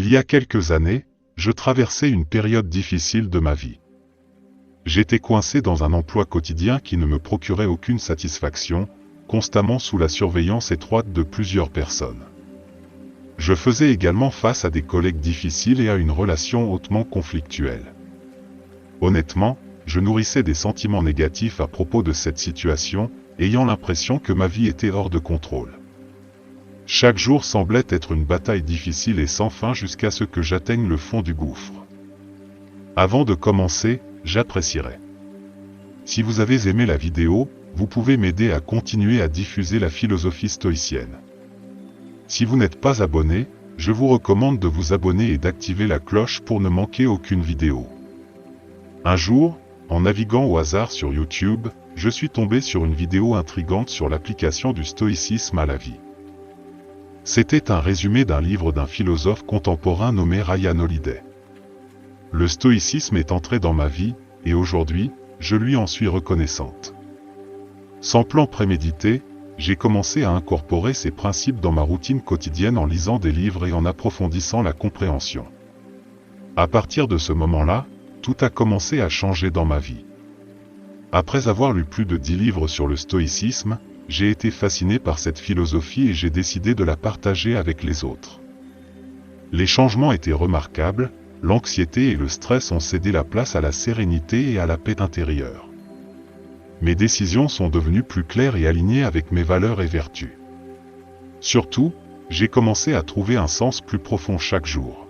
Il y a quelques années, je traversais une période difficile de ma vie. J'étais coincé dans un emploi quotidien qui ne me procurait aucune satisfaction, constamment sous la surveillance étroite de plusieurs personnes. Je faisais également face à des collègues difficiles et à une relation hautement conflictuelle. Honnêtement, je nourrissais des sentiments négatifs à propos de cette situation, ayant l'impression que ma vie était hors de contrôle. Chaque jour semblait être une bataille difficile et sans fin jusqu'à ce que j'atteigne le fond du gouffre. Avant de commencer, j'apprécierais. Si vous avez aimé la vidéo, vous pouvez m'aider à continuer à diffuser la philosophie stoïcienne. Si vous n'êtes pas abonné, je vous recommande de vous abonner et d'activer la cloche pour ne manquer aucune vidéo. Un jour, en naviguant au hasard sur YouTube, je suis tombé sur une vidéo intrigante sur l'application du stoïcisme à la vie. C'était un résumé d'un livre d'un philosophe contemporain nommé Ryan Holiday. Le stoïcisme est entré dans ma vie, et aujourd'hui, je lui en suis reconnaissante. Sans plan prémédité, j'ai commencé à incorporer ces principes dans ma routine quotidienne en lisant des livres et en approfondissant la compréhension. À partir de ce moment-là, tout a commencé à changer dans ma vie. Après avoir lu plus de 10 livres sur le stoïcisme, j'ai été fasciné par cette philosophie et j'ai décidé de la partager avec les autres. Les changements étaient remarquables, l'anxiété et le stress ont cédé la place à la sérénité et à la paix intérieure. Mes décisions sont devenues plus claires et alignées avec mes valeurs et vertus. Surtout, j'ai commencé à trouver un sens plus profond chaque jour.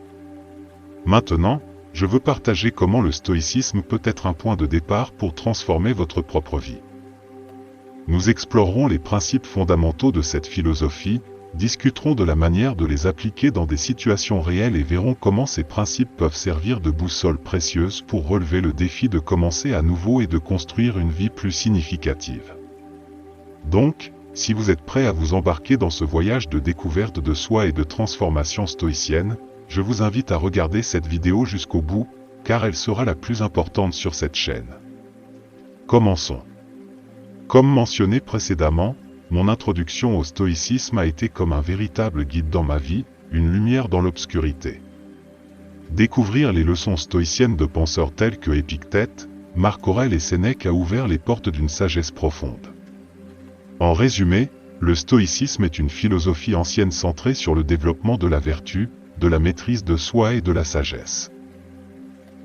Maintenant, je veux partager comment le stoïcisme peut être un point de départ pour transformer votre propre vie. Nous explorerons les principes fondamentaux de cette philosophie, discuterons de la manière de les appliquer dans des situations réelles et verrons comment ces principes peuvent servir de boussole précieuse pour relever le défi de commencer à nouveau et de construire une vie plus significative. Donc, si vous êtes prêt à vous embarquer dans ce voyage de découverte de soi et de transformation stoïcienne, je vous invite à regarder cette vidéo jusqu'au bout, car elle sera la plus importante sur cette chaîne. Commençons. Comme mentionné précédemment, mon introduction au stoïcisme a été comme un véritable guide dans ma vie, une lumière dans l'obscurité. Découvrir les leçons stoïciennes de penseurs tels que Épictète, Marc Aurèle et Sénèque a ouvert les portes d'une sagesse profonde. En résumé, le stoïcisme est une philosophie ancienne centrée sur le développement de la vertu, de la maîtrise de soi et de la sagesse.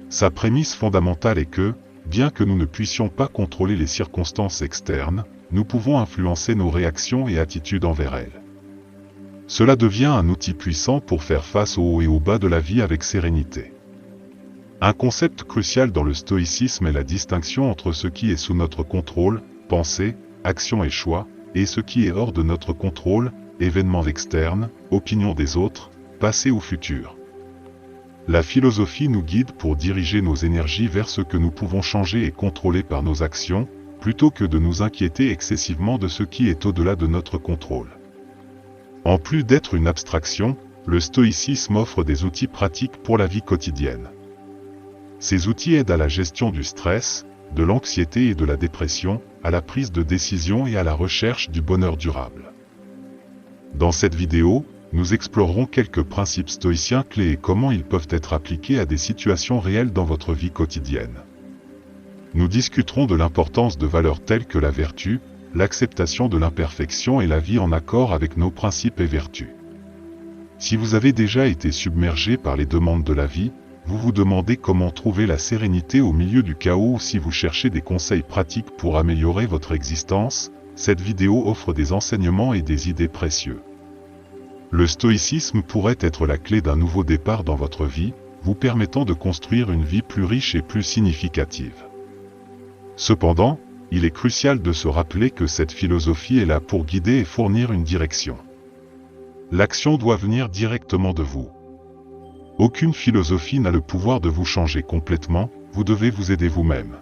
Sa prémisse fondamentale est que, bien que nous ne puissions pas contrôler les circonstances externes, nous pouvons influencer nos réactions et attitudes envers elles. Cela devient un outil puissant pour faire face aux hauts et aux bas de la vie avec sérénité. Un concept crucial dans le stoïcisme est la distinction entre ce qui est sous notre contrôle, pensée, action et choix, et ce qui est hors de notre contrôle, événements externes, opinions des autres, passé ou futur. La philosophie nous guide pour diriger nos énergies vers ce que nous pouvons changer et contrôler par nos actions, plutôt que de nous inquiéter excessivement de ce qui est au-delà de notre contrôle. En plus d'être une abstraction, le stoïcisme offre des outils pratiques pour la vie quotidienne. Ces outils aident à la gestion du stress, de l'anxiété et de la dépression, à la prise de décision et à la recherche du bonheur durable. Dans cette vidéo, nous explorerons quelques principes stoïciens clés et comment ils peuvent être appliqués à des situations réelles dans votre vie quotidienne. Nous discuterons de l'importance de valeurs telles que la vertu, l'acceptation de l'imperfection et la vie en accord avec nos principes et vertus. Si vous avez déjà été submergé par les demandes de la vie, vous vous demandez comment trouver la sérénité au milieu du chaos ou si vous cherchez des conseils pratiques pour améliorer votre existence, cette vidéo offre des enseignements et des idées précieuses. Le stoïcisme pourrait être la clé d'un nouveau départ dans votre vie, vous permettant de construire une vie plus riche et plus significative. Cependant, il est crucial de se rappeler que cette philosophie est là pour guider et fournir une direction. L'action doit venir directement de vous. Aucune philosophie n'a le pouvoir de vous changer complètement, vous devez vous aider vous-même.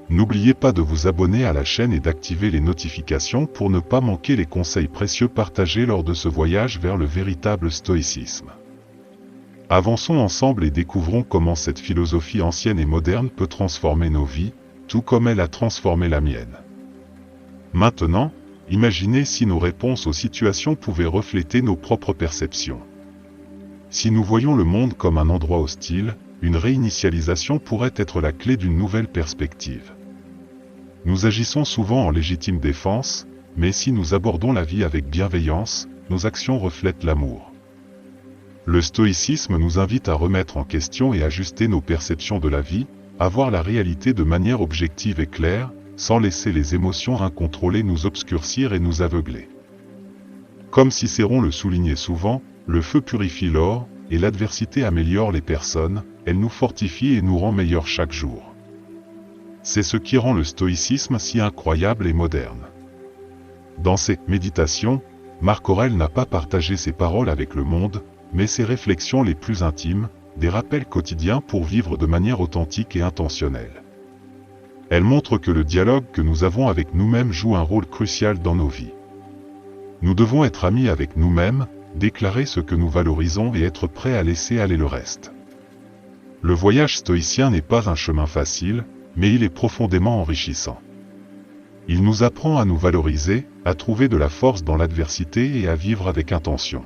N'oubliez pas de vous abonner à la chaîne et d'activer les notifications pour ne pas manquer les conseils précieux partagés lors de ce voyage vers le véritable stoïcisme. Avançons ensemble et découvrons comment cette philosophie ancienne et moderne peut transformer nos vies, tout comme elle a transformé la mienne. Maintenant, imaginez si nos réponses aux situations pouvaient refléter nos propres perceptions. si nous voyons le monde comme un endroit hostile, une réinitialisation pourrait être la clé d'une nouvelle perspective. Nous agissons souvent en légitime défense, mais si nous abordons la vie avec bienveillance, nos actions reflètent l'amour. Le stoïcisme nous invite à remettre en question et ajuster nos perceptions de la vie, à voir la réalité de manière objective et claire, sans laisser les émotions incontrôlées nous obscurcir et nous aveugler. Comme Cicéron le soulignait souvent, le feu purifie l'or, et l'adversité améliore les personnes, elle nous fortifie et nous rend meilleurs chaque jour. C'est ce qui rend le stoïcisme si incroyable et moderne. Dans ses méditations, Marc Aurèle n'a pas partagé ses paroles avec le monde, mais ses réflexions les plus intimes, des rappels quotidiens pour vivre de manière authentique et intentionnelle. Elle montre que le dialogue que nous avons avec nous-mêmes joue un rôle crucial dans nos vies. Nous devons être amis avec nous-mêmes, déclarer ce que nous valorisons et être prêts à laisser aller le reste. Le voyage stoïcien n'est pas un chemin facile, mais il est profondément enrichissant. Il nous apprend à nous valoriser, à trouver de la force dans l'adversité et à vivre avec intention.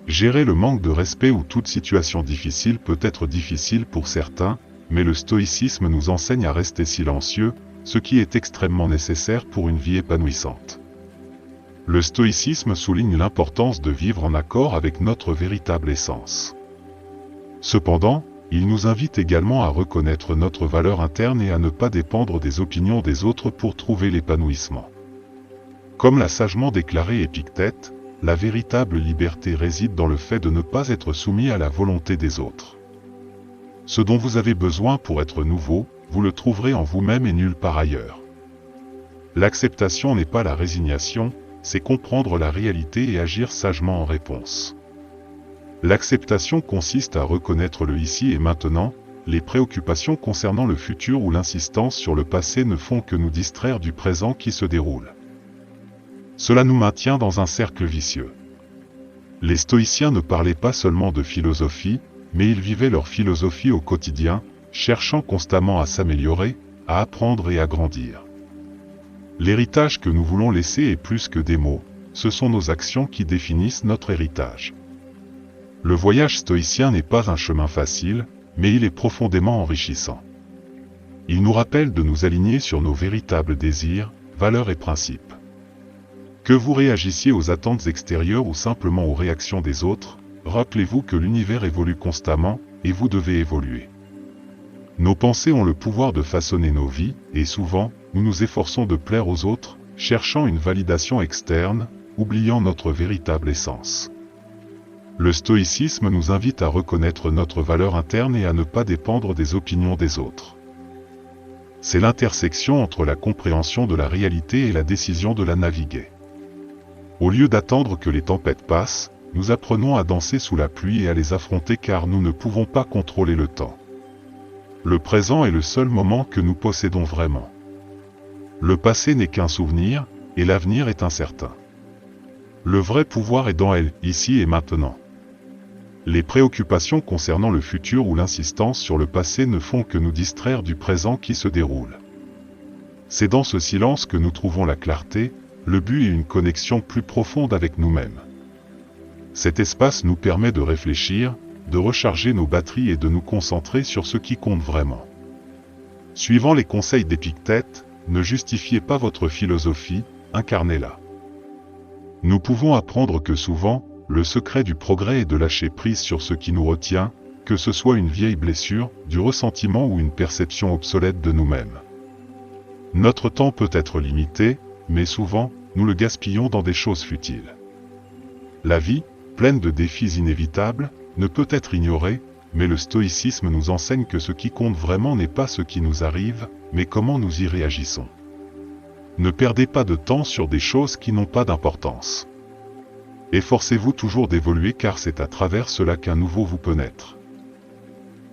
Gérer le manque de respect ou toute situation difficile peut être difficile pour certains, mais le stoïcisme nous enseigne à rester silencieux, ce qui est extrêmement nécessaire pour une vie épanouissante. Le stoïcisme souligne l'importance de vivre en accord avec notre véritable essence. Cependant, il nous invite également à reconnaître notre valeur interne et à ne pas dépendre des opinions des autres pour trouver l'épanouissement. Comme l'a sagement déclaré Épictète, la véritable liberté réside dans le fait de ne pas être soumis à la volonté des autres. Ce dont vous avez besoin pour être nouveau, vous le trouverez en vous-même et nulle part ailleurs. L'acceptation n'est pas la résignation, c'est comprendre la réalité et agir sagement en réponse. L'acceptation consiste à reconnaître le ici et maintenant, les préoccupations concernant le futur ou l'insistance sur le passé ne font que nous distraire du présent qui se déroule. Cela nous maintient dans un cercle vicieux. Les stoïciens ne parlaient pas seulement de philosophie, mais ils vivaient leur philosophie au quotidien, cherchant constamment à s'améliorer, à apprendre et à grandir. L'héritage que nous voulons laisser est plus que des mots, ce sont nos actions qui définissent notre héritage. Le voyage stoïcien n'est pas un chemin facile, mais il est profondément enrichissant. Il nous rappelle de nous aligner sur nos véritables désirs, valeurs et principes. Que vous réagissiez aux attentes extérieures ou simplement aux réactions des autres, rappelez-vous que l'univers évolue constamment, et vous devez évoluer. Nos pensées ont le pouvoir de façonner nos vies, et souvent, nous nous efforçons de plaire aux autres, cherchant une validation externe, oubliant notre véritable essence. Le stoïcisme nous invite à reconnaître notre valeur interne et à ne pas dépendre des opinions des autres. C'est l'intersection entre la compréhension de la réalité et la décision de la naviguer. Au lieu d'attendre que les tempêtes passent, nous apprenons à danser sous la pluie et à les affronter car nous ne pouvons pas contrôler le temps. Le présent est le seul moment que nous possédons vraiment. Le passé n'est qu'un souvenir, et l'avenir est incertain. Le vrai pouvoir est dans elle, ici et maintenant. Les préoccupations concernant le futur ou l'insistance sur le passé ne font que nous distraire du présent qui se déroule. C'est dans ce silence que nous trouvons la clarté, le but et une connexion plus profonde avec nous-mêmes. Cet espace nous permet de réfléchir, de recharger nos batteries et de nous concentrer sur ce qui compte vraiment. Suivant les conseils d'Épictète, ne justifiez pas votre philosophie, incarnez-la. Nous pouvons apprendre que souvent, le secret du progrès est de lâcher prise sur ce qui nous retient, que ce soit une vieille blessure, du ressentiment ou une perception obsolète de nous-mêmes. Notre temps peut être limité, mais souvent, nous le gaspillons dans des choses futiles. La vie, pleine de défis inévitables, ne peut être ignorée, mais le stoïcisme nous enseigne que ce qui compte vraiment n'est pas ce qui nous arrive, mais comment nous y réagissons. Ne perdez pas de temps sur des choses qui n'ont pas d'importance. Efforcez-vous toujours d'évoluer car c'est à travers cela qu'un nouveau vous peut naître.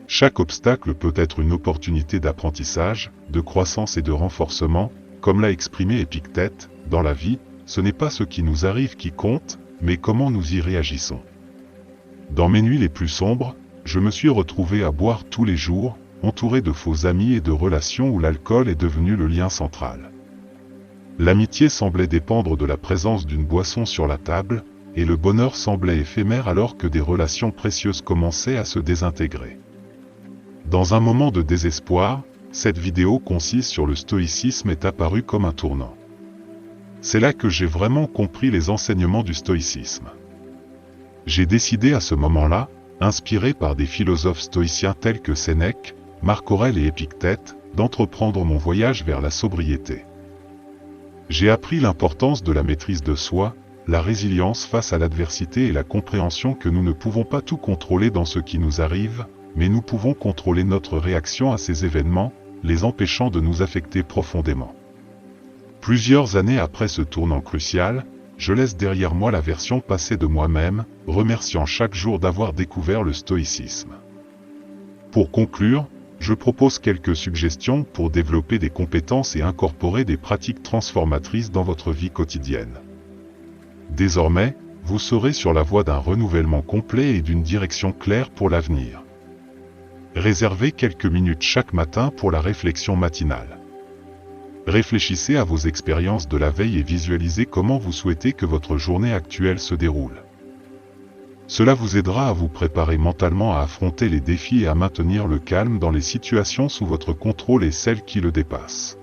Chaque obstacle peut être une opportunité d'apprentissage, de croissance et de renforcement, comme l'a exprimé Épictète, dans la vie, ce n'est pas ce qui nous arrive qui compte, mais comment nous y réagissons. Dans mes nuits les plus sombres, je me suis retrouvé à boire tous les jours, entouré de faux amis et de relations où l'alcool est devenu le lien central. L'amitié semblait dépendre de la présence d'une boisson sur la table, et le bonheur semblait éphémère alors que des relations précieuses commençaient à se désintégrer. Dans un moment de désespoir, cette vidéo concise sur le stoïcisme est apparue comme un tournant. C'est là que j'ai vraiment compris les enseignements du stoïcisme. J'ai décidé à ce moment-là, inspiré par des philosophes stoïciens tels que Sénèque, Marc Aurèle et Épictète, d'entreprendre mon voyage vers la sobriété. J'ai appris l'importance de la maîtrise de soi, la résilience face à l'adversité et la compréhension que nous ne pouvons pas tout contrôler dans ce qui nous arrive, mais nous pouvons contrôler notre réaction à ces événements, les empêchant de nous affecter profondément. Plusieurs années après ce tournant crucial, je laisse derrière moi la version passée de moi-même, remerciant chaque jour d'avoir découvert le stoïcisme. Pour conclure, je propose quelques suggestions pour développer des compétences et incorporer des pratiques transformatrices dans votre vie quotidienne. Désormais, vous serez sur la voie d'un renouvellement complet et d'une direction claire pour l'avenir. Réservez quelques minutes chaque matin pour la réflexion matinale. Réfléchissez à vos expériences de la veille et visualisez comment vous souhaitez que votre journée actuelle se déroule. Cela vous aidera à vous préparer mentalement à affronter les défis et à maintenir le calme dans les situations sous votre contrôle et celles qui le dépassent.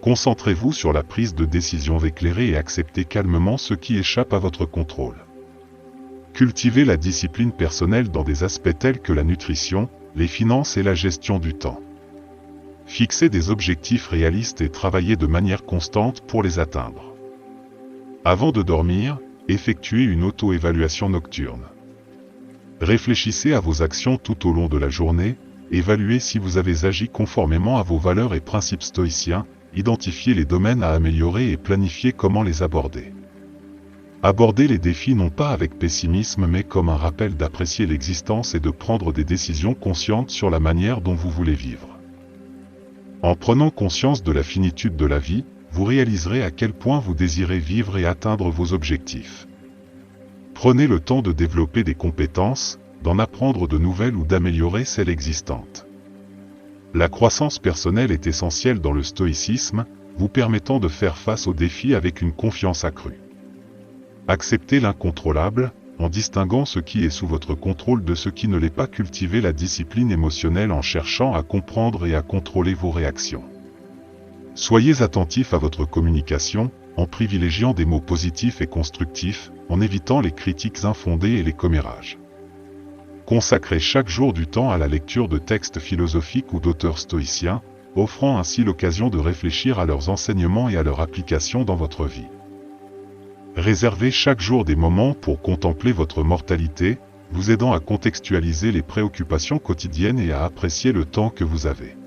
Concentrez-vous sur la prise de décisions éclairées et acceptez calmement ce qui échappe à votre contrôle. Cultivez la discipline personnelle dans des aspects tels que la nutrition, les finances et la gestion du temps. Fixez des objectifs réalistes et travaillez de manière constante pour les atteindre. Avant de dormir, effectuez une auto-évaluation nocturne. Réfléchissez à vos actions tout au long de la journée, évaluez si vous avez agi conformément à vos valeurs et principes stoïciens, identifiez les domaines à améliorer et planifiez comment les aborder. Abordez les défis non pas avec pessimisme mais comme un rappel d'apprécier l'existence et de prendre des décisions conscientes sur la manière dont vous voulez vivre. En prenant conscience de la finitude de la vie, vous réaliserez à quel point vous désirez vivre et atteindre vos objectifs. Prenez le temps de développer des compétences, d'en apprendre de nouvelles ou d'améliorer celles existantes. La croissance personnelle est essentielle dans le stoïcisme, vous permettant de faire face aux défis avec une confiance accrue. Acceptez l'incontrôlable, en distinguant ce qui est sous votre contrôle de ce qui ne l'est pas. Cultivez la discipline émotionnelle en cherchant à comprendre et à contrôler vos réactions. Soyez attentif à votre communication, en privilégiant des mots positifs et constructifs, en évitant les critiques infondées et les commérages. Consacrez chaque jour du temps à la lecture de textes philosophiques ou d'auteurs stoïciens, offrant ainsi l'occasion de réfléchir à leurs enseignements et à leur application dans votre vie. Réservez chaque jour des moments pour contempler votre mortalité, vous aidant à contextualiser les préoccupations quotidiennes et à apprécier le temps que vous avez.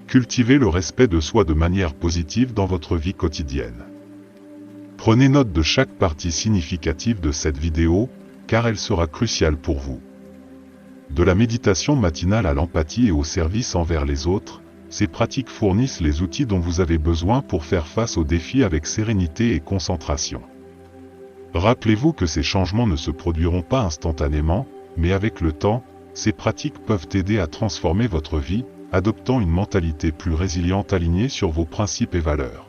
Cultivez le respect de soi de manière positive dans votre vie quotidienne. Prenez note de chaque partie significative de cette vidéo, car elle sera cruciale pour vous. De la méditation matinale à l'empathie et au service envers les autres, ces pratiques fournissent les outils dont vous avez besoin pour faire face aux défis avec sérénité et concentration. Rappelez-vous que ces changements ne se produiront pas instantanément, mais avec le temps, ces pratiques peuvent aider à transformer votre vie, adoptant une mentalité plus résiliente alignée sur vos principes et valeurs.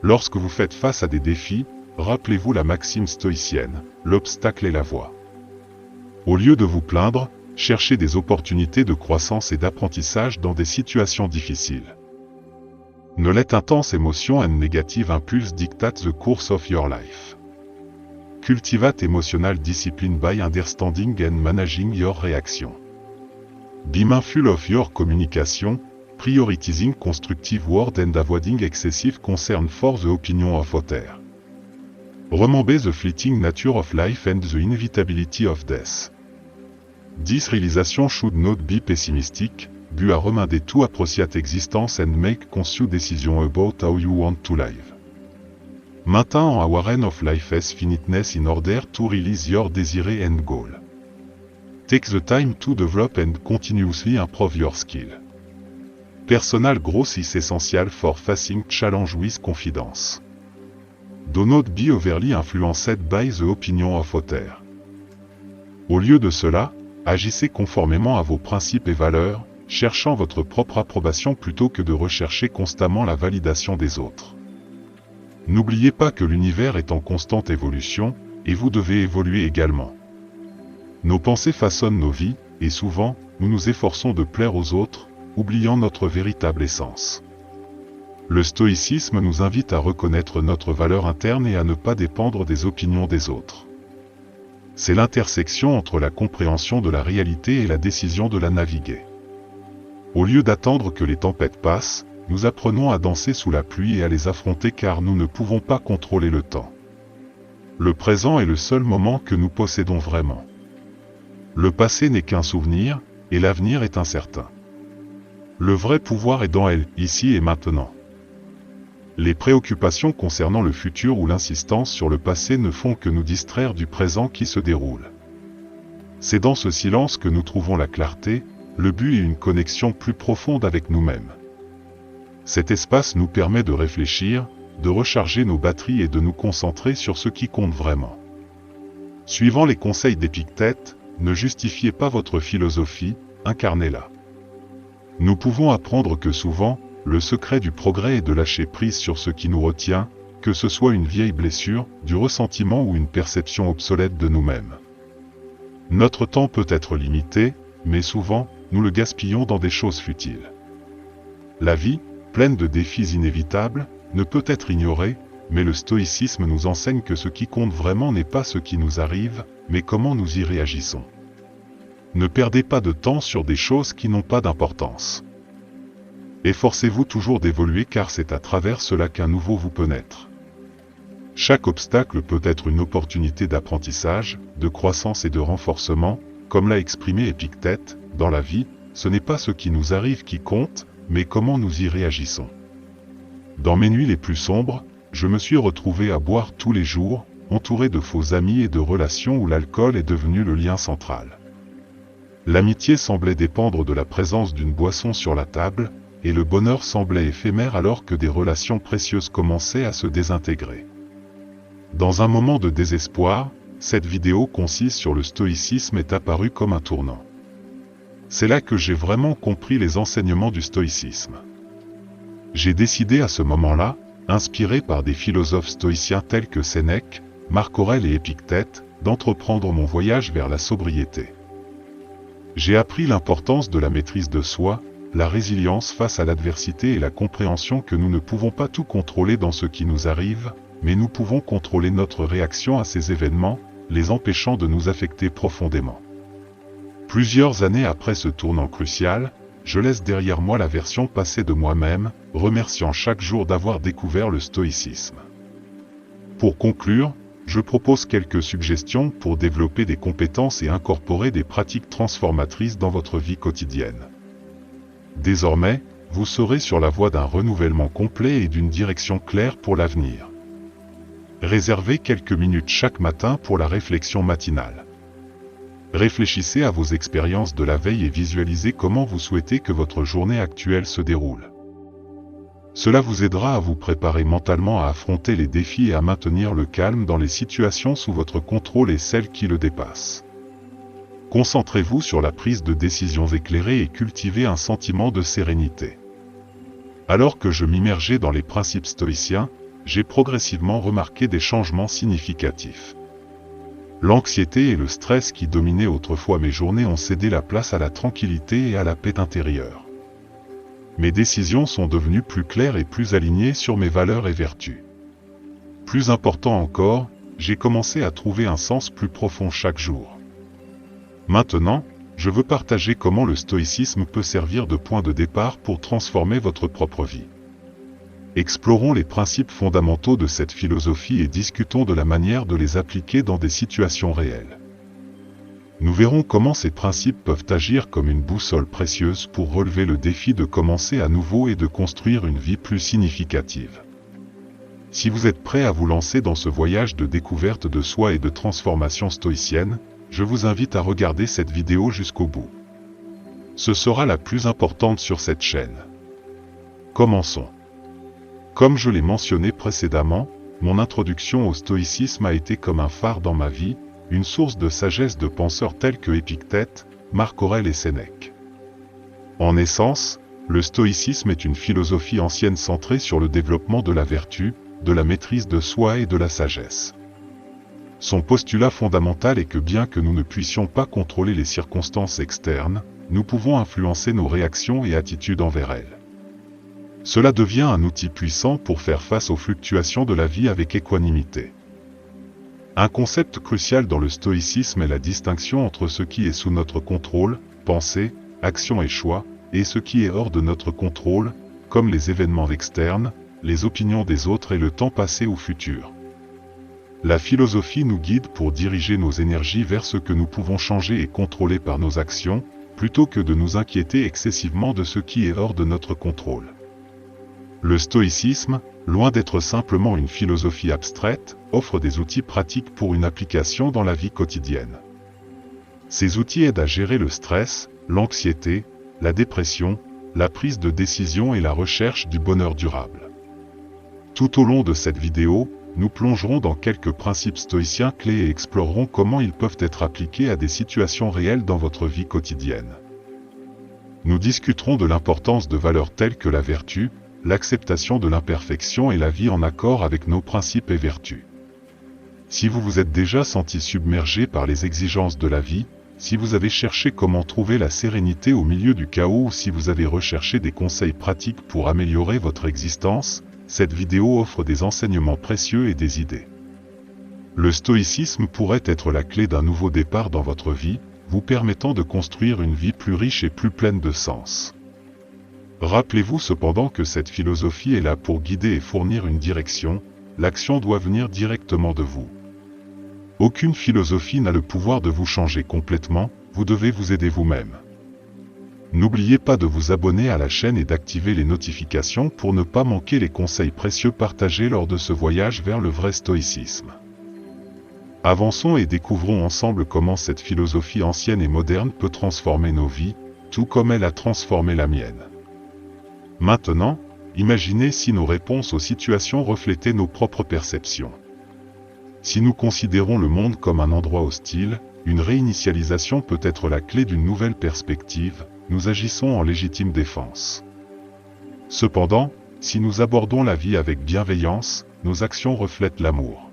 Lorsque vous faites face à des défis, rappelez-vous la maxime stoïcienne, l'obstacle est la voie. Au lieu de vous plaindre, cherchez des opportunités de croissance et d'apprentissage dans des situations difficiles. Ne let intense emotion and negative impulse dictate the course of your life. Cultivate emotional discipline by understanding and managing your reaction. Be mindful of your communication, prioritizing constructive word and avoiding excessive concern for the opinion of others. Remember the fleeting nature of life and the inevitability of death. This realization should not be pessimistic, but a remainder to appreciate existence and make conscious decisions about how you want to live. Maintain an awareness of life's finiteness in order to realize your desire and goal. Take the time to develop and continuously improve your skill. Personal growth is essential for facing challenge with confidence. Do not be overly influenced by the opinion of others. Au lieu de cela, agissez conformément à vos principes et valeurs, cherchant votre propre approbation plutôt que de rechercher constamment la validation des autres. N'oubliez pas que l'univers est en constante évolution, et vous devez évoluer également. Nos pensées façonnent nos vies, et souvent, nous nous efforçons de plaire aux autres, oubliant notre véritable essence. Le stoïcisme nous invite à reconnaître notre valeur interne et à ne pas dépendre des opinions des autres. C'est l'intersection entre la compréhension de la réalité et la décision de la naviguer. Au lieu d'attendre que les tempêtes passent, nous apprenons à danser sous la pluie et à les affronter car nous ne pouvons pas contrôler le temps. Le présent est le seul moment que nous possédons vraiment. Le passé n'est qu'un souvenir, et l'avenir est incertain. Le vrai pouvoir est dans elle, ici et maintenant. Les préoccupations concernant le futur ou l'insistance sur le passé ne font que nous distraire du présent qui se déroule. C'est dans ce silence que nous trouvons la clarté, le but et une connexion plus profonde avec nous-mêmes. Cet espace nous permet de réfléchir, de recharger nos batteries et de nous concentrer sur ce qui compte vraiment. Suivant les conseils d'Épictète, ne justifiez pas votre philosophie, incarnez-la. Nous pouvons apprendre que souvent, le secret du progrès est de lâcher prise sur ce qui nous retient, que ce soit une vieille blessure, du ressentiment ou une perception obsolète de nous-mêmes. Notre temps peut être limité, mais souvent, nous le gaspillons dans des choses futiles. La vie, pleine de défis inévitables, ne peut être ignorée, mais le stoïcisme nous enseigne que ce qui compte vraiment n'est pas ce qui nous arrive, mais comment nous y réagissons. Ne perdez pas de temps sur des choses qui n'ont pas d'importance. Efforcez-vous toujours d'évoluer car c'est à travers cela qu'un nouveau vous peut naître. Chaque obstacle peut être une opportunité d'apprentissage, de croissance et de renforcement, comme l'a exprimé Épictète, dans la vie, ce n'est pas ce qui nous arrive qui compte, mais comment nous y réagissons. Dans mes nuits les plus sombres, je me suis retrouvé à boire tous les jours, entouré de faux amis et de relations où l'alcool est devenu le lien central. L'amitié semblait dépendre de la présence d'une boisson sur la table, et le bonheur semblait éphémère alors que des relations précieuses commençaient à se désintégrer. Dans un moment de désespoir, cette vidéo concise sur le stoïcisme est apparue comme un tournant. C'est là que j'ai vraiment compris les enseignements du stoïcisme. J'ai décidé à ce moment-là, inspiré par des philosophes stoïciens tels que Sénèque, Marc Aurèle et Épictète, d'entreprendre mon voyage vers la sobriété. J'ai appris l'importance de la maîtrise de soi, la résilience face à l'adversité et la compréhension que nous ne pouvons pas tout contrôler dans ce qui nous arrive, mais nous pouvons contrôler notre réaction à ces événements, les empêchant de nous affecter profondément. Plusieurs années après ce tournant crucial, je laisse derrière moi la version passée de moi-même, remerciant chaque jour d'avoir découvert le stoïcisme. Pour conclure, je propose quelques suggestions pour développer des compétences et incorporer des pratiques transformatrices dans votre vie quotidienne. Désormais, vous serez sur la voie d'un renouvellement complet et d'une direction claire pour l'avenir. Réservez quelques minutes chaque matin pour la réflexion matinale. Réfléchissez à vos expériences de la veille et visualisez comment vous souhaitez que votre journée actuelle se déroule. Cela vous aidera à vous préparer mentalement à affronter les défis et à maintenir le calme dans les situations sous votre contrôle et celles qui le dépassent. Concentrez-vous sur la prise de décisions éclairées et cultivez un sentiment de sérénité. Alors que je m'immergeais dans les principes stoïciens, j'ai progressivement remarqué des changements significatifs. L'anxiété et le stress qui dominaient autrefois mes journées ont cédé la place à la tranquillité et à la paix intérieure. Mes décisions sont devenues plus claires et plus alignées sur mes valeurs et vertus. Plus important encore, j'ai commencé à trouver un sens plus profond chaque jour. Maintenant, je veux partager comment le stoïcisme peut servir de point de départ pour transformer votre propre vie. Explorons les principes fondamentaux de cette philosophie et discutons de la manière de les appliquer dans des situations réelles. Nous verrons comment ces principes peuvent agir comme une boussole précieuse pour relever le défi de commencer à nouveau et de construire une vie plus significative. Si vous êtes prêt à vous lancer dans ce voyage de découverte de soi et de transformation stoïcienne, je vous invite à regarder cette vidéo jusqu'au bout. Ce sera la plus importante sur cette chaîne. Commençons. Comme je l'ai mentionné précédemment, mon introduction au stoïcisme a été comme un phare dans ma vie, une source de sagesse de penseurs tels que Épictète, Marc Aurèle et Sénèque. En essence, le stoïcisme est une philosophie ancienne centrée sur le développement de la vertu, de la maîtrise de soi et de la sagesse. Son postulat fondamental est que bien que nous ne puissions pas contrôler les circonstances externes, nous pouvons influencer nos réactions et attitudes envers elles. Cela devient un outil puissant pour faire face aux fluctuations de la vie avec équanimité. Un concept crucial dans le stoïcisme est la distinction entre ce qui est sous notre contrôle, pensée, action et choix, et ce qui est hors de notre contrôle, comme les événements externes, les opinions des autres et le temps passé ou futur. La philosophie nous guide pour diriger nos énergies vers ce que nous pouvons changer et contrôler par nos actions, plutôt que de nous inquiéter excessivement de ce qui est hors de notre contrôle. Le stoïcisme, loin d'être simplement une philosophie abstraite, offre des outils pratiques pour une application dans la vie quotidienne. Ces outils aident à gérer le stress, l'anxiété, la dépression, la prise de décision et la recherche du bonheur durable. Tout au long de cette vidéo, nous plongerons dans quelques principes stoïciens clés et explorerons comment ils peuvent être appliqués à des situations réelles dans votre vie quotidienne. Nous discuterons de l'importance de valeurs telles que la vertu, l'acceptation de l'imperfection et la vie en accord avec nos principes et vertus. Si vous vous êtes déjà senti submergé par les exigences de la vie, si vous avez cherché comment trouver la sérénité au milieu du chaos ou si vous avez recherché des conseils pratiques pour améliorer votre existence, cette vidéo offre des enseignements précieux et des idées. Le stoïcisme pourrait être la clé d'un nouveau départ dans votre vie, vous permettant de construire une vie plus riche et plus pleine de sens. Rappelez-vous cependant que cette philosophie est là pour guider et fournir une direction, l'action doit venir directement de vous. Aucune philosophie n'a le pouvoir de vous changer complètement, vous devez vous aider vous-même. N'oubliez pas de vous abonner à la chaîne et d'activer les notifications pour ne pas manquer les conseils précieux partagés lors de ce voyage vers le vrai stoïcisme. Avançons et découvrons ensemble comment cette philosophie ancienne et moderne peut transformer nos vies, tout comme elle a transformé la mienne. Maintenant, imaginez si nos réponses aux situations reflétaient nos propres perceptions. Si nous considérons le monde comme un endroit hostile, une réinitialisation peut être la clé d'une nouvelle perspective, nous agissons en légitime défense. Cependant, si nous abordons la vie avec bienveillance, nos actions reflètent l'amour.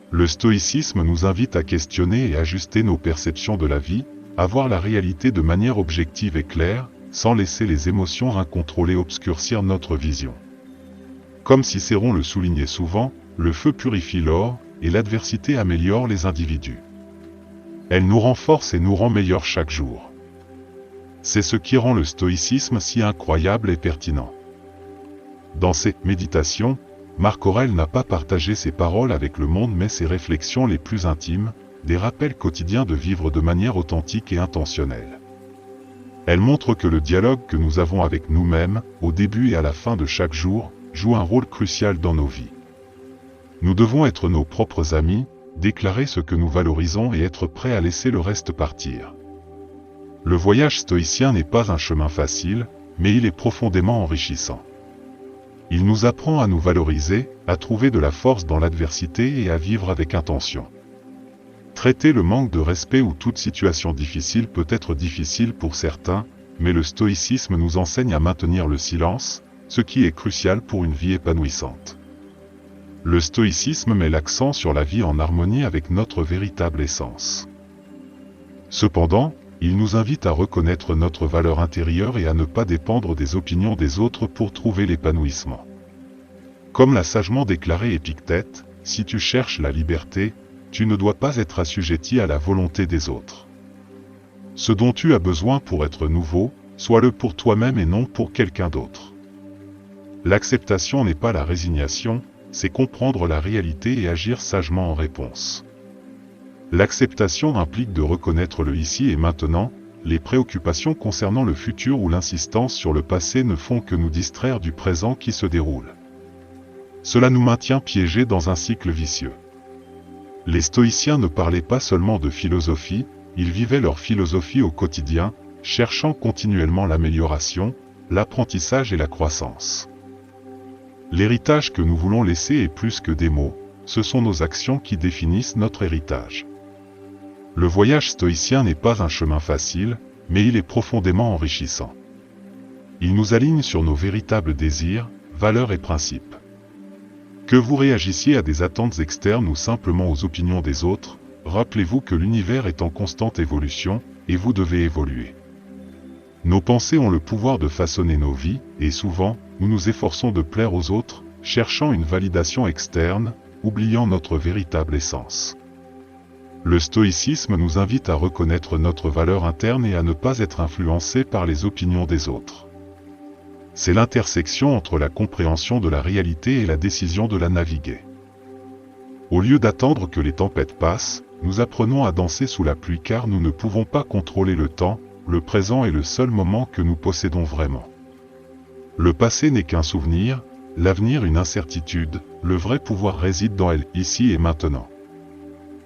Le stoïcisme nous invite à questionner et ajuster nos perceptions de la vie, à voir la réalité de manière objective et claire, sans laisser les émotions incontrôlées obscurcir notre vision. Comme Cicéron le soulignait souvent, le feu purifie l'or, et l'adversité améliore les individus. Elle nous renforce et nous rend meilleurs chaque jour. C'est ce qui rend le stoïcisme si incroyable et pertinent. Dans ses méditations, Marc Aurèle n'a pas partagé ses paroles avec le monde mais ses réflexions les plus intimes, des rappels quotidiens de vivre de manière authentique et intentionnelle. Elle montre que le dialogue que nous avons avec nous-mêmes, au début et à la fin de chaque jour, joue un rôle crucial dans nos vies. Nous devons être nos propres amis, déclarer ce que nous valorisons et être prêts à laisser le reste partir. Le voyage stoïcien n'est pas un chemin facile, mais il est profondément enrichissant. Il nous apprend à nous valoriser, à trouver de la force dans l'adversité et à vivre avec intention. Traiter le manque de respect ou toute situation difficile peut être difficile pour certains, mais le stoïcisme nous enseigne à maintenir le silence, ce qui est crucial pour une vie épanouissante. Le stoïcisme met l'accent sur la vie en harmonie avec notre véritable essence. Cependant, il nous invite à reconnaître notre valeur intérieure et à ne pas dépendre des opinions des autres pour trouver l'épanouissement. Comme l'a sagement déclaré Épictète, si tu cherches la liberté, tu ne dois pas être assujetti à la volonté des autres. Ce dont tu as besoin pour être nouveau, sois-le pour toi-même et non pour quelqu'un d'autre. L'acceptation n'est pas la résignation, c'est comprendre la réalité et agir sagement en réponse. L'acceptation implique de reconnaître le ici et maintenant, les préoccupations concernant le futur ou l'insistance sur le passé ne font que nous distraire du présent qui se déroule. Cela nous maintient piégés dans un cycle vicieux. Les stoïciens ne parlaient pas seulement de philosophie, ils vivaient leur philosophie au quotidien, cherchant continuellement l'amélioration, l'apprentissage et la croissance. L'héritage que nous voulons laisser est plus que des mots, ce sont nos actions qui définissent notre héritage. Le voyage stoïcien n'est pas un chemin facile, mais il est profondément enrichissant. Il nous aligne sur nos véritables désirs, valeurs et principes. Que vous réagissiez à des attentes externes ou simplement aux opinions des autres, rappelez-vous que l'univers est en constante évolution, et vous devez évoluer. Nos pensées ont le pouvoir de façonner nos vies, et souvent, nous nous efforçons de plaire aux autres, cherchant une validation externe, oubliant notre véritable essence. Le stoïcisme nous invite à reconnaître notre valeur interne et à ne pas être influencés par les opinions des autres. C'est l'intersection entre la compréhension de la réalité et la décision de la naviguer. Au lieu d'attendre que les tempêtes passent, nous apprenons à danser sous la pluie car nous ne pouvons pas contrôler le temps, le présent est le seul moment que nous possédons vraiment. Le passé n'est qu'un souvenir, l'avenir une incertitude, le vrai pouvoir réside dans elle, ici et maintenant.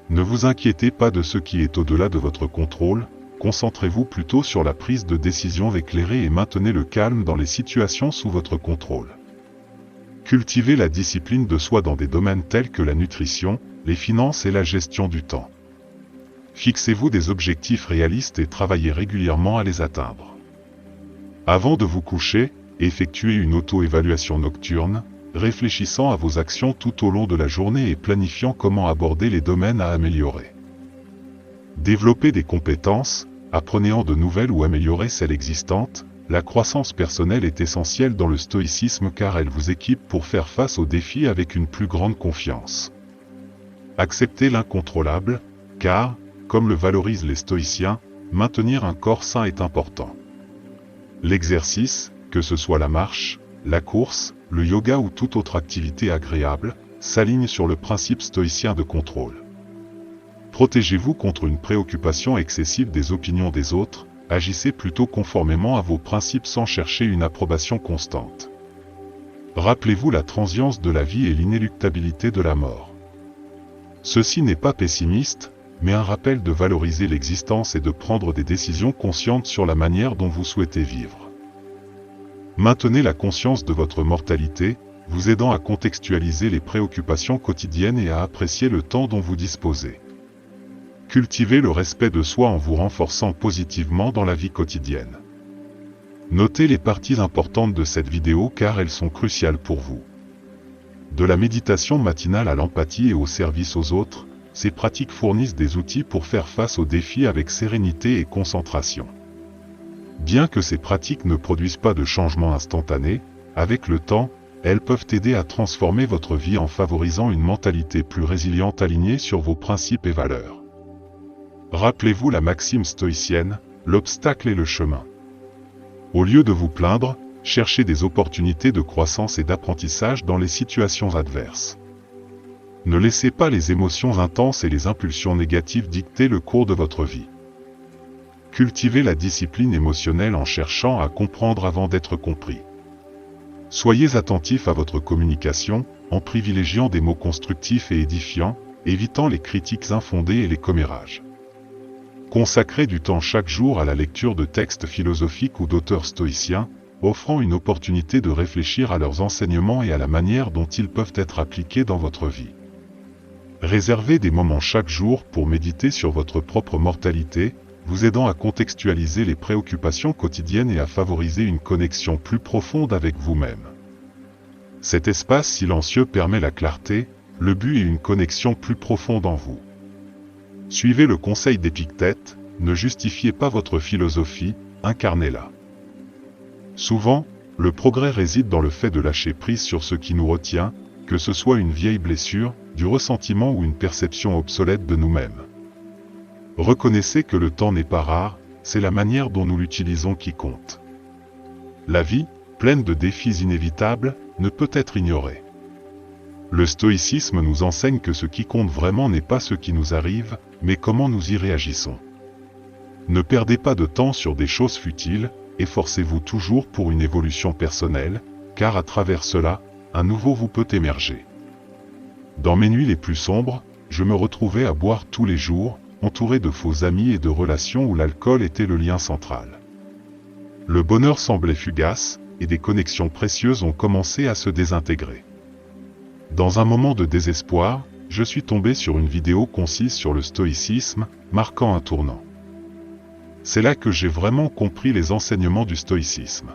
Ne vous inquiétez pas de ce qui est au-delà de votre contrôle, concentrez-vous plutôt sur la prise de décisions éclairées et maintenez le calme dans les situations sous votre contrôle. Cultivez la discipline de soi dans des domaines tels que la nutrition, les finances et la gestion du temps. Fixez-vous des objectifs réalistes et travaillez régulièrement à les atteindre. Avant de vous coucher, effectuez une auto-évaluation nocturne, réfléchissant à vos actions tout au long de la journée et planifiant comment aborder les domaines à améliorer. Développez des compétences, apprenez de nouvelles ou améliorez celles existantes. La croissance personnelle est essentielle dans le stoïcisme car elle vous équipe pour faire face aux défis avec une plus grande confiance. Acceptez l'incontrôlable, car, comme le valorisent les stoïciens, maintenir un corps sain est important. L'exercice, que ce soit la marche, la course, le yoga ou toute autre activité agréable, s'aligne sur le principe stoïcien de contrôle. Protégez-vous contre une préoccupation excessive des opinions des autres, agissez plutôt conformément à vos principes sans chercher une approbation constante. Rappelez-vous la transience de la vie et l'inéluctabilité de la mort. Ceci n'est pas pessimiste, mais un rappel de valoriser l'existence et de prendre des décisions conscientes sur la manière dont vous souhaitez vivre. Maintenez la conscience de votre mortalité, vous aidant à contextualiser les préoccupations quotidiennes et à apprécier le temps dont vous disposez. Cultivez le respect de soi en vous renforçant positivement dans la vie quotidienne. Notez les parties importantes de cette vidéo car elles sont cruciales pour vous. De la méditation matinale à l'empathie et au service aux autres, ces pratiques fournissent des outils pour faire face aux défis avec sérénité et concentration. Bien que ces pratiques ne produisent pas de changement instantané, avec le temps, elles peuvent aider à transformer votre vie en favorisant une mentalité plus résiliente alignée sur vos principes et valeurs. Rappelez-vous la maxime stoïcienne, l'obstacle est le chemin. Au lieu de vous plaindre, cherchez des opportunités de croissance et d'apprentissage dans les situations adverses. Ne laissez pas les émotions intenses et les impulsions négatives dicter le cours de votre vie. Cultivez la discipline émotionnelle en cherchant à comprendre avant d'être compris. Soyez attentif à votre communication, en privilégiant des mots constructifs et édifiants, évitant les critiques infondées et les commérages. Consacrez du temps chaque jour à la lecture de textes philosophiques ou d'auteurs stoïciens, offrant une opportunité de réfléchir à leurs enseignements et à la manière dont ils peuvent être appliqués dans votre vie. Réservez des moments chaque jour pour méditer sur votre propre mortalité, vous aidant à contextualiser les préoccupations quotidiennes et à favoriser une connexion plus profonde avec vous-même. Cet espace silencieux permet la clarté, le but et une connexion plus profonde en vous. Suivez le conseil d'Épictète, ne justifiez pas votre philosophie, incarnez-la. Souvent, le progrès réside dans le fait de lâcher prise sur ce qui nous retient, que ce soit une vieille blessure, du ressentiment ou une perception obsolète de nous-mêmes. Reconnaissez que le temps n'est pas rare, c'est la manière dont nous l'utilisons qui compte. La vie, pleine de défis inévitables, ne peut être ignorée. Le stoïcisme nous enseigne que ce qui compte vraiment n'est pas ce qui nous arrive, mais comment nous y réagissons. Ne perdez pas de temps sur des choses futiles, efforcez-vous toujours pour une évolution personnelle, car à travers cela, un nouveau vous peut émerger. Dans mes nuits les plus sombres, je me retrouvais à boire tous les jours, entouré de faux amis et de relations où l'alcool était le lien central. Le bonheur semblait fugace, et des connexions précieuses ont commencé à se désintégrer. Dans un moment de désespoir, je suis tombé sur une vidéo concise sur le stoïcisme, marquant un tournant. C'est là que j'ai vraiment compris les enseignements du stoïcisme.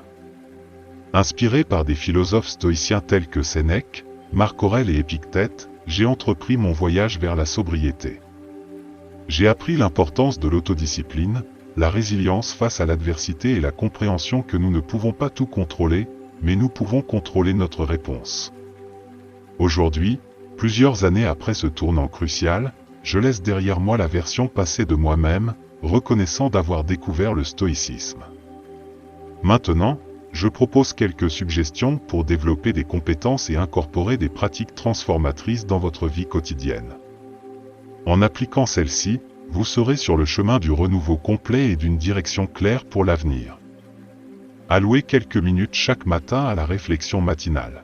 Inspiré par des philosophes stoïciens tels que Sénèque, Marc Aurèle et Épictète, j'ai entrepris mon voyage vers la sobriété. J'ai appris l'importance de l'autodiscipline, la résilience face à l'adversité et la compréhension que nous ne pouvons pas tout contrôler, mais nous pouvons contrôler notre réponse. Aujourd'hui, plusieurs années après ce tournant crucial, je laisse derrière moi la version passée de moi-même, reconnaissant d'avoir découvert le stoïcisme. Maintenant, je propose quelques suggestions pour développer des compétences et incorporer des pratiques transformatrices dans votre vie quotidienne. En appliquant celles-ci, vous serez sur le chemin du renouveau complet et d'une direction claire pour l'avenir. Allouez quelques minutes chaque matin à la réflexion matinale.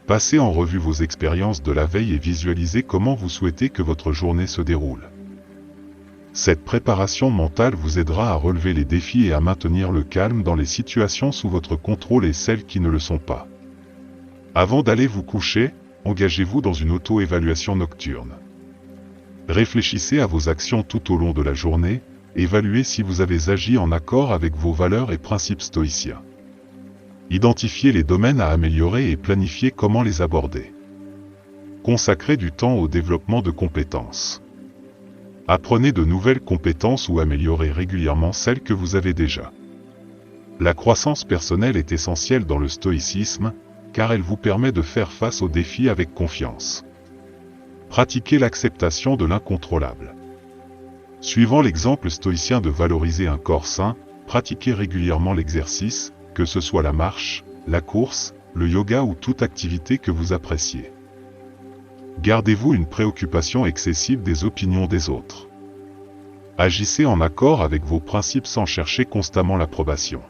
Passez en revue vos expériences de la veille et visualisez comment vous souhaitez que votre journée se déroule. Cette préparation mentale vous aidera à relever les défis et à maintenir le calme dans les situations sous votre contrôle et celles qui ne le sont pas. Avant d'aller vous coucher, engagez-vous dans une auto-évaluation nocturne. Réfléchissez à vos actions tout au long de la journée, évaluez si vous avez agi en accord avec vos valeurs et principes stoïciens. Identifiez les domaines à améliorer et planifiez comment les aborder. Consacrez du temps au développement de compétences. Apprenez de nouvelles compétences ou améliorez régulièrement celles que vous avez déjà. La croissance personnelle est essentielle dans le stoïcisme, car elle vous permet de faire face aux défis avec confiance. Pratiquez l'acceptation de l'incontrôlable. Suivant l'exemple stoïcien de valoriser un corps sain, pratiquez régulièrement l'exercice, que ce soit la marche, la course, le yoga ou toute activité que vous appréciez. Gardez-vous une préoccupation excessive des opinions des autres. Agissez en accord avec vos principes sans chercher constamment l'approbation.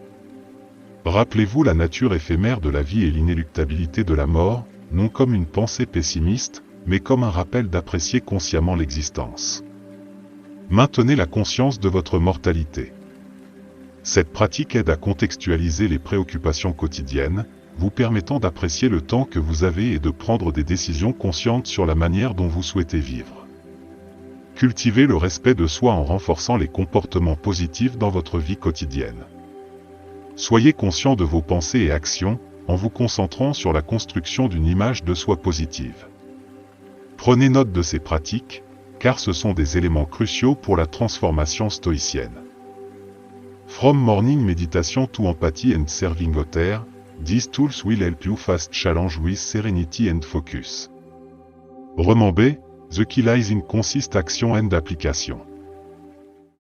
Rappelez-vous la nature éphémère de la vie et l'inéluctabilité de la mort, non comme une pensée pessimiste, mais comme un rappel d'apprécier consciemment l'existence. Maintenez la conscience de votre mortalité. Cette pratique aide à contextualiser les préoccupations quotidiennes, vous permettant d'apprécier le temps que vous avez et de prendre des décisions conscientes sur la manière dont vous souhaitez vivre. Cultivez le respect de soi en renforçant les comportements positifs dans votre vie quotidienne. Soyez conscient de vos pensées et actions, en vous concentrant sur la construction d'une image de soi positive. Prenez note de ces pratiques, car ce sont des éléments cruciaux pour la transformation stoïcienne. From Morning Meditation to Empathy and Serving Others, these tools will help you fast challenge with serenity and focus. Remember, the key lies in consist action and application.